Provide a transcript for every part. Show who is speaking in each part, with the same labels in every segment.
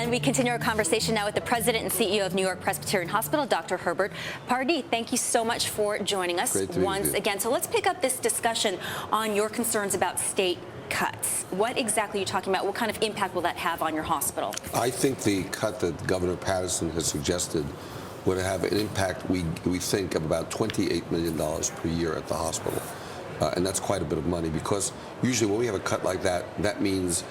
Speaker 1: And we continue our conversation now with the president and CEO of New York Presbyterian Hospital, Dr. Herbert Pardes. Thank you so much for joining us once again. So let's pick up this discussion on your concerns about state cuts. What exactly are you talking about? What kind of impact will that have on your hospital?
Speaker 2: I think the cut that Governor Pardes has suggested would have an impact, we think, of about $28 million per year at the hospital. And that's quite a bit of money, because usually when we have a cut like that, that means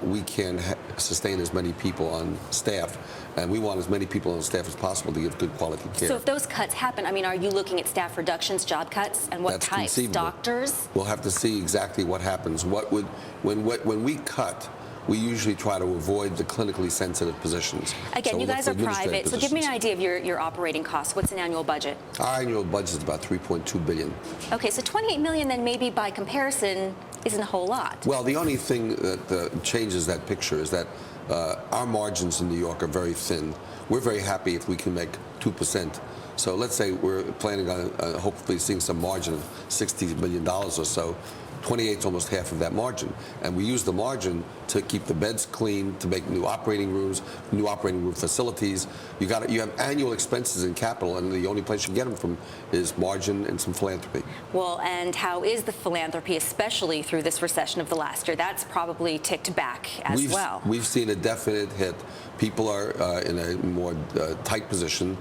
Speaker 2: we can sustain as many people on staff, and we want as many people on staff as possible to give good quality care.
Speaker 1: So if those cuts happen, I mean, are you looking at staff reductions, job cuts, and what types? Doctors?
Speaker 2: We'll have to see exactly what happens. When we cut, we usually try to avoid the clinically sensitive positions.
Speaker 1: Again, you guys are private, so give me an idea of your operating costs. What's an annual budget?
Speaker 2: Our annual budget is about $3.2 billion.
Speaker 1: Okay, so $28 million then maybe by comparison isn't a whole lot.
Speaker 2: Well, the only thing that changes that picture is that our margins in New York are very thin. We're very happy if we can make 2%. So let's say we're planning on hopefully seeing some margin of $60 million or so. 28 is almost half of that margin, and we use the margin to keep the beds clean, to make new operating rooms, new operating room facilities. You have annual expenses in capital, and the only place you get them from is margin and some philanthropy.
Speaker 1: Well, and how is the philanthropy, especially through this recession of the last year? That's probably ticked back as well.
Speaker 2: We've seen a definite hit. People are in a more tight position.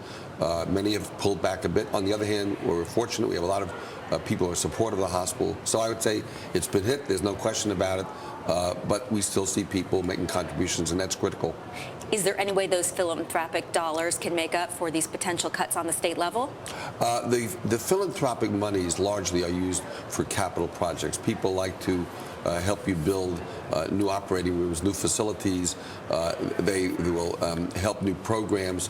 Speaker 2: Many have pulled back a bit. On the other hand, we're fortunate. We have a lot of people who are supportive of the hospital. So I would say it's been hit. There's no question about it. But we still see people making contributions, and that's critical.
Speaker 1: Is there any way those philanthropic dollars can make up for these potential cuts on the state level?
Speaker 2: The philanthropic monies largely are used for capital projects. People like to help you build new operating rooms, new facilities. They will help new programs.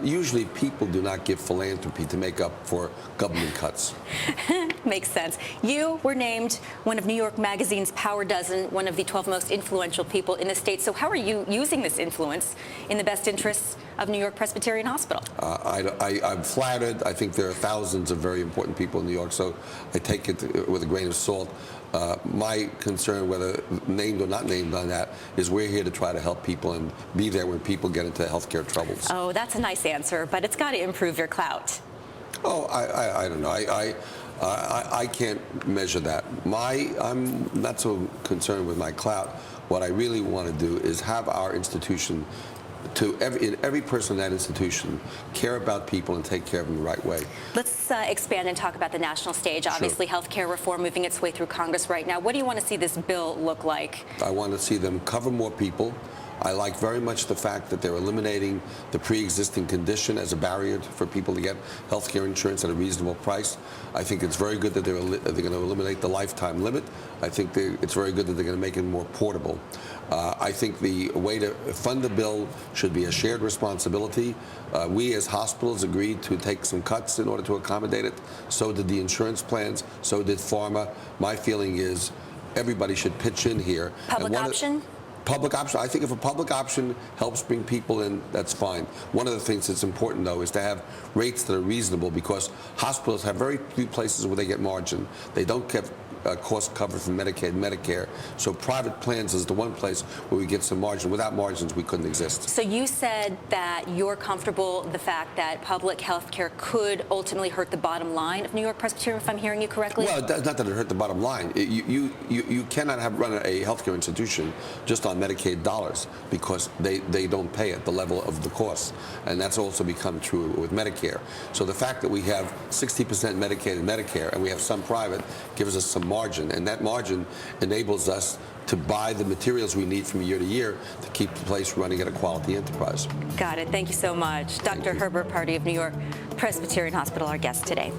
Speaker 2: Usually people do not give philanthropy to make up for government cuts.
Speaker 1: Makes sense. You were named one of New York Magazine's Power Dozen, one of the 12 most influential people in the state. So how are you using this influence in the best interests of New York Presbyterian Hospital?
Speaker 2: I'm flattered. I think there are thousands of very important people in New York, so I take it with a grain of salt. My concern, whether named or not named on that, is we're here to try to help people and be there when people get into healthcare troubles.
Speaker 1: Oh, that's a nice answer, but it's got to improve your clout.
Speaker 2: Oh, I don't know. I can't measure that. I'm not so concerned with my clout. What I really want to do is have our institution, every person in that institution, care about people and take care of them the right way.
Speaker 1: Let's expand and talk about the national stage. Obviously, healthcare reform moving its way through Congress right now. What do you want to see this bill look like?
Speaker 2: I want to see them cover more people. I like very much the fact that they're eliminating the pre-existing condition as a barrier for people to get health care insurance at a reasonable price. I think it's very good that they're going to eliminate the lifetime limit. I think it's very good that they're going to make it more portable. I think the way to fund the bill should be a shared responsibility. We as hospitals agreed to take some cuts in order to accommodate it. So did the insurance plans. So did pharma. My feeling is everybody should pitch in here.
Speaker 1: Public option?
Speaker 2: Public option. I think if a public option helps bring people in, that's fine. One of the things that's important, though, is to have rates that are reasonable, because hospitals have very few places where they get margin. They don't get cost covered from Medicaid and Medicare. So private plans is the one place where we get some margin. Without margins, we couldn't exist.
Speaker 1: So you said that you're comfortable with the fact that public health care could ultimately hurt the bottom line of New York Presbyterian, if I'm hearing you correctly?
Speaker 2: Well, it's not that it hurt the bottom line. You cannot run a healthcare institution just on Medicaid dollars, because they don't pay at the level of the cost. And that's also become true with Medicare. So the fact that we have 60% Medicaid and Medicare, and we have some private, gives us some margin, and that margin enables us to buy the materials we need from year to year to keep the place running at a quality enterprise.
Speaker 1: Got it. Thank you so much. Dr. Herbert Pardes of New York Presbyterian Hospital, our guest today.